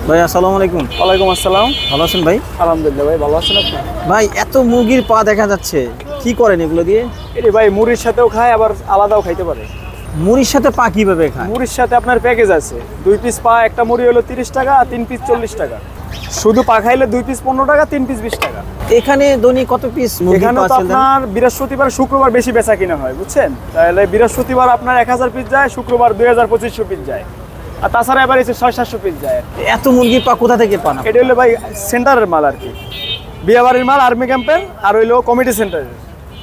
ভাই আসসালামু আলাইকুম। ওয়ালাইকুম আসসালাম। ভালো আছেন ভাই? আলহামদুলিল্লাহ ভাই, ভালো আছেন আপনি? ভাই এত মুরগির পা দেখা যাচ্ছে, কি করেন এগুলো দিয়ে? এটি ভাই মুড়ির সাথেও খায়, আবার আলাদাও খাইতে পারে। মুড়ির সাথে পা কিভাবে খায়? মুড়ির সাথে আপনার প্যাকেজ আছে, 2 পিস পা, একটা মুড়ি হলো 30 টাকা আর 3 পিস 40 টাকা। শুধু পা খাইলে 2 পিস 15 টাকা, 3 পিস 20 টাকা। এখানে দৈনিক কত পিস মুরগি এখানে পা তো সেল দেন? আপনার বৃহস্পতিবার শুক্রবার বেশি বেচা কিনা হয়, বুঝছেন? তাহলে বৃহস্পতিবার আপনার 1000 পিস যায়, শুক্রবার 2000-2500 পিস যায়, আর তাছাড়া এবার এসে 600-700 পিস যায়। এত মুরগির পা কোথা থেকে পান? এটা হলো ভাই সেন্টারের মাল আর কি, বিয়াবাড়ির মাল, আর্মি ক্যাম্পের, আর হইলো কমিটি সেন্টারের,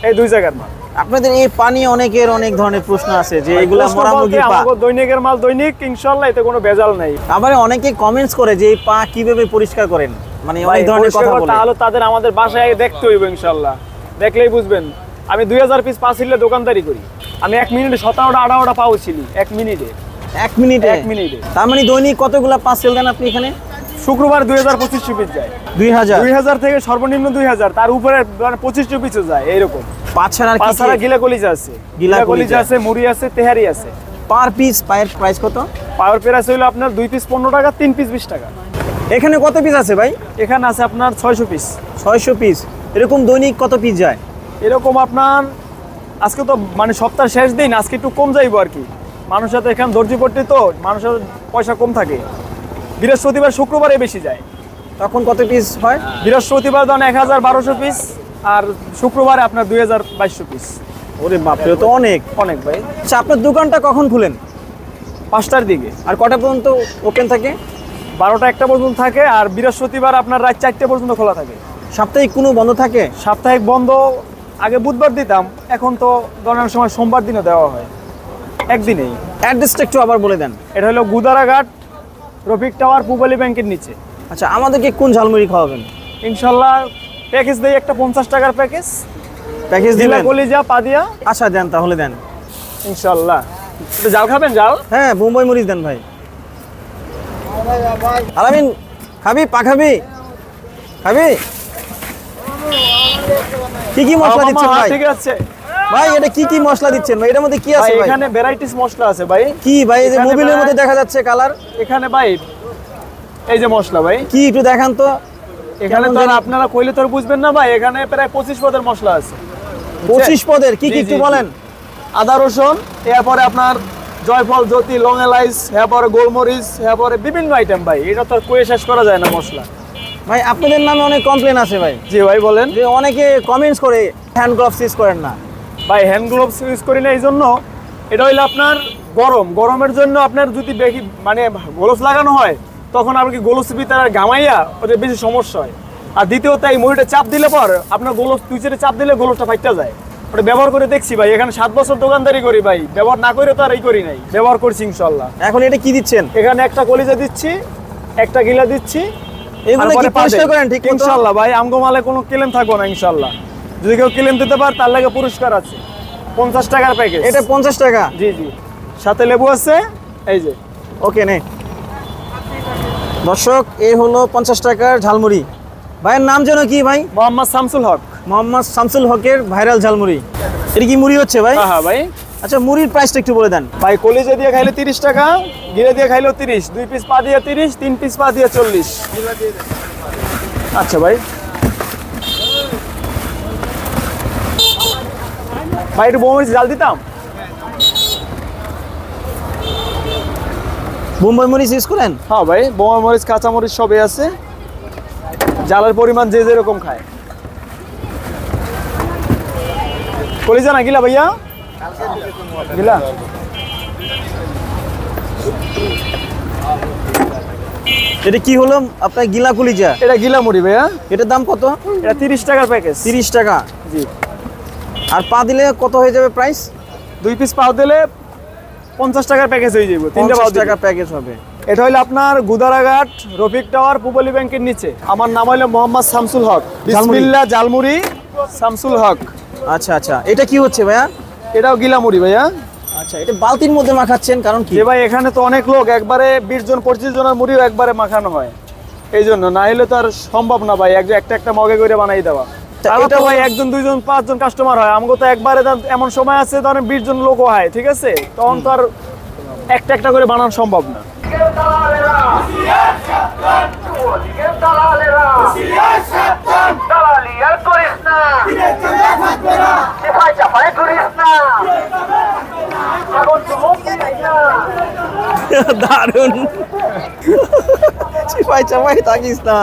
এই 2 জায়গার মাল। আপনাদের এই পানি অনেকের অনেক ধরনের প্রশ্ন আছে যে এগুলা মরা মুরগির পা। আমাদের দৈনিকের মাল দৈনিক, ইনশাআল্লাহ এতে কোনো ভেজাল নাই। আবার অনেকে কমেন্টস করে যে এই পা কিভাবে পরিষ্কার করেন, মানে অনেক ধরনের কথা বলে। তাহলে তাদের আমাদের বাসায় দেখতে হইব, ইনশাআল্লাহ দেখলেই বুঝবেন। আমি 2000 পিস পা ছিলে দোকানদারি করি, আমি 1 মিনিটে 17টা 18টা পাও ছিলি 1 মিনিটে। 1 মিনিটে? 1 মিনিটে। তার মানে দৈনিক কতগুলা পা সেল দেন আপনি এখানে? শুক্রবার 2000-2500 পিস যায়। 2000 থেকে সর্বনিম্ন 2000, তার উপরে 2500 পিসও যায় এরকম। পা ছাড়া কি? পা ছাড়া গিলা কলিজা আছে, গিলা কলিজা আছে, মুড়ি আছে, তেহারি আছে। পার পিস পায়ের প্রাইস কত? পাওয়ার প্রাইস হইলো আপনার 2 পিস 15 টাকা, 3 পিস 20 টাকা। এখানে কত পিস আছে ভাই? এখানে আছে আপনার 600 পিস। 600 পিস। এরকম দৈনিক কত পিস যায়? এরকম আপনার আজকে তো মানে সপ্তাহের শেষ দিন, আজকে একটু কম যাইবো আর কি। মানুষের সাথে এখানে দর্জিপট্টি তো, মানুষের পয়সা কম থাকে। বৃহস্পতিবার শুক্রবারে বেশি যায়। তখন কত পিস হয়? বৃহস্পতিবার ধরেন 1000-1200 পিস, আর শুক্রবারে আপনার 2000-2200 পিস। ওরে বাপরে, তো অনেক অনেক ভাই। আচ্ছা, আপনার দোকানটা কখন খুলেন? 5টার দিকে। আর কটা পর্যন্ত ওপেন থাকে? 12টা 1টা পর্যন্ত থাকে, আর বৃহস্পতিবার আপনার রাত 4টে পর্যন্ত খোলা থাকে। সাপ্তাহিক কোনো বন্ধ থাকে? সাপ্তাহিক বন্ধ আগে বুধবার দিতাম, এখন তো ধরেন সময় সোমবার দিনও দেওয়া হয়, একদিনেই। অ্যাড্রেসটা একটু আবার বলে দেন। এটা হলো গুদারাঘাট, রফিক টাওয়ার, পূবালী ব্যাংকের নিচে। আচ্ছা, আমাদেরকে কোন ঝালমুড়ি খাওয়াবেন? ইনশাল্লাহ প্যাকেজ দেই, একটা 50 টাকার প্যাকেজ। প্যাকেজ দিবেন? কলিজা পা দিয়া। আচ্ছা দেন, তাহলে দেন ইনশাল্লাহ। একটু জাল খাবেন? জাল? হ্যাঁ, বোম্বাই মরিচ দেন ভাই। আলামিন, খাবি? পা খাবি? খাবি? কি কি মশলা দিচ্ছেন ভাই? ঠিক আছে ভাই, এটা কি কি মশলা দিচ্ছেন ভাই? এটার মধ্যে কি আছে ভাই? এখানে ভ্যারাইটিস মশলা আছে ভাই। কি ভাই, এই যে মোবিলের মধ্যে দেখা যাচ্ছে কালার? এখানে ভাই এই যে মশলা ভাই, কি একটু দেখান তো। এখানে তো আপনারা কইলে তো বুঝবেন না ভাই, এখানে প্রায় 25 পদের মশলা আছে। 25 পদের? কি কি একটু বলেন। আদা রসুন, এরপরে আপনার জয়ফল, জ্যোতি, লং এলাইচ, এরপরে গোলমরিচ, এরপরে বিভিন্ন আইটেম ভাই, এটা তো আর কয়ে শেষ করা যায় না মশলা। ভাই আপনাদের নামে অনেক কমপ্লেন আছে ভাই। জি ভাই বলেন। যে অনেকে কমেন্টস করে হ্যান্ড গ্লাভস ইউজ করেন না। ভাই হ্যান্ড গ্লোভস ইউজ করি না এই জন্য, এটা হইলো আপনার গরমের জন্য আপনার যদি বেশি মানে গ্লোভস লাগানো হয়, তখন আর কি গ্লোভস ভিতরে ঘামাইয়া ওদের বেশি সমস্যা হয়। আর দ্বিতীয়ত এই মুড়িটা চাপ দিলে পর আপনার গ্লোভস দুইচেরে চাপ দিলে গ্লোভসটা ফাইটা যায়। ওটা ব্যবহার করে দেখছি ভাই, এখানে 7 বছর দোকানদারি করি ভাই, ব্যবহার না করে তো আর এই করি নাই, ব্যবহার করছি ইনশাল্লাহ। এখন এটা কি দিচ্ছেন? এখানে একটা কলিজা দিচ্ছি, একটা গিলা দিচ্ছি। এগুলো কি পরিষ্কার করেন ঠিক মতো? ইনশাল্লাহ ভাই, আমগো মালে কোনো ক্লেম থাকবে না ইনশাল্লাহ। যদি কেউ ক্লেম দিতে পারে তার লাগে পুরস্কার আছে, 50 টাকার প্যাকেজ। এটা 50 টাকা? জি জি, সাথে লেবু আছে এই যে। ওকে নে দর্শক, এই হলো 50 টাকার ঝালমুড়ি। ভাইয়ের নাম যেন কি ভাই? মোহাম্মদ শামসুল হক। মোহাম্মদ শামসুল হকের ভাইরাল ঝালমুড়ি। এটা কি মুড়ি হচ্ছে ভাই? হ্যাঁ ভাই। আচ্ছা, মুড়ির প্রাইসটা একটু বলে দেন ভাই। কলিজা দিয়ে খাইলে 30 টাকা, গিরে দিয়ে খাইলেও 30, 2 পিস পা দিয়ে 30, 3 পিস পা দিয়ে 40। আচ্ছা ভাই। ভাই একটু বোমরিচ জাল দিতাম। বোম্বাই মরিচ ইউজ করেন? হ্যাঁ ভাই, বোমা মরিচ, কাঁচা মরিচ সবই আছে, জালের পরিমাণ যে যেরকম খায়। কলিজা না গিলা ভাইয়া? গিলা। এটা কি হলো আপনার গিলা কলিজা? এটা গিলা মুড়ি ভাইয়া। এটার দাম কত? এটা 30 টাকার প্যাকেজ। 30 টাকা? জি। আর পা দিলে কত হয়ে যাবে প্রাইস? 2 পিস পাও দিলে 50 টাকার প্যাকেজ হয়ে যাবে, 3টা পাও 50 টাকা প্যাকেজ হবে। এটা হইলো আপনার গুদারাঘাট, রফিক টাওয়ার, পূবালী ব্যাংকের নিচে। আমার নাম হইলো মোহাম্মদ শামসুল হক। বিসমিল্লাহ জালমুড়ি শামসুল হক। আচ্ছা আচ্ছা, এটা কি হচ্ছে ভাইয়া? এটাও গিলামুড়ি ভাইয়া। আচ্ছা, এটা বালতির মধ্যে মাখাচ্ছেন কারণ কি? যে ভাই এখানে তো অনেক লোক, একবারে 20 জন 25 জনের মুড়িও একবারে মাখানো হয়, এই জন্য। না হলে তো আর সম্ভব না ভাই একটা মগে করে বানাই দেওয়া। এটা ভাই 1 জন 2 জন 5 জন কাস্টমার হয়, আমাকে তো একবারে এমন সময় আছে ধরেন 20 জন লোকও হয়, ঠিক আছে? তখন তো আর একটা করে বানানো সম্ভব না। দারুন চিপাই চাপাই থাকিস না